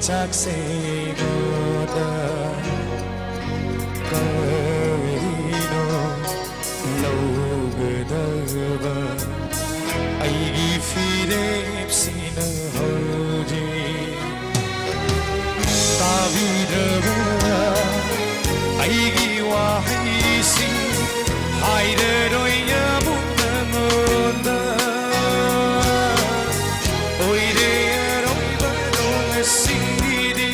say goodbye. Karino logadava aigi firep sina hoji tavidava aigi wahisi haide roya bunangonda oire roiba no siri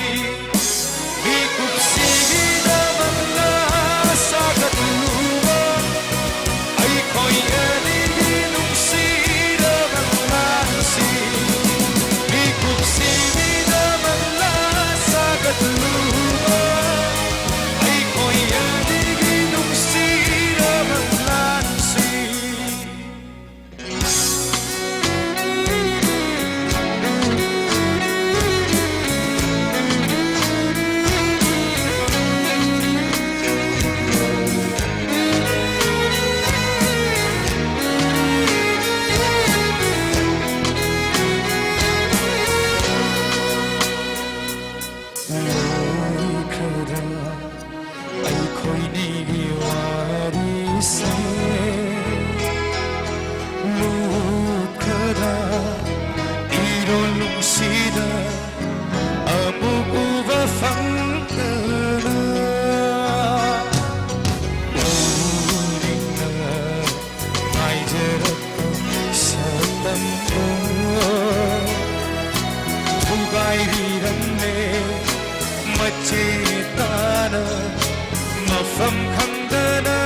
mafam khangdana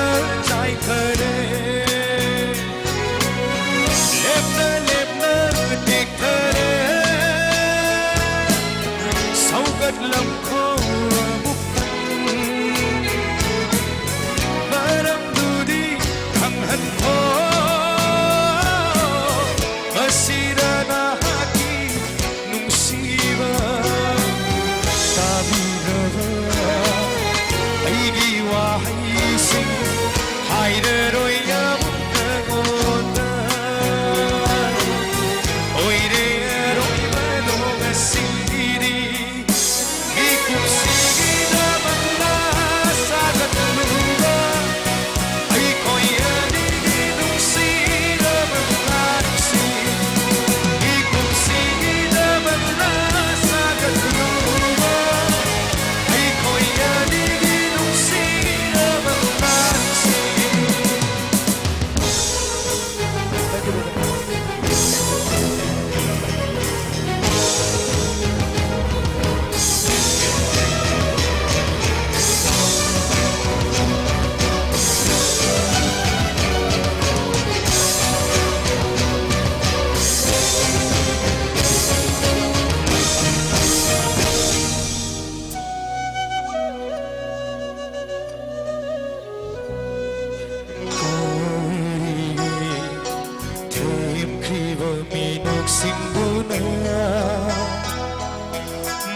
chai khare lepna dik khare saugat lam kho baram dudi khang han kho masira na haki nungsiba tabirava aigi wahisi haide roya bunangonda oire roiba no siri gikusi na mala sagatluba ai koya ni nungsi na mala gikusi na mala sagatluba ai koya ni simbuna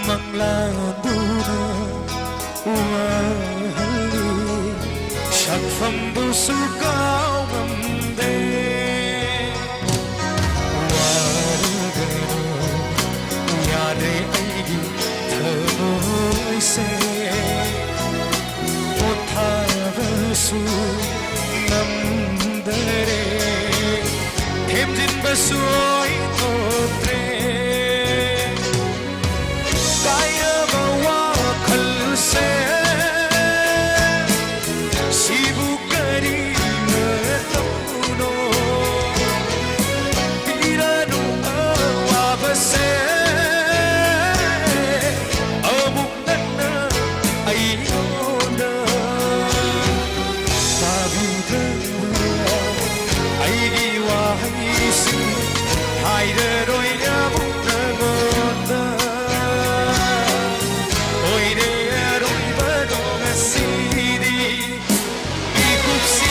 manglanduna wahali shakfam busukau mamde wargano yare aigi thamoi se pothavasu namdare hemjin basoi totre kaya bawa khalse sibu kari matauno piranu awabase abukna ayona tabidra aigi wahisi haide roya bunangonda oire roiba no siri gikusi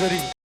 Very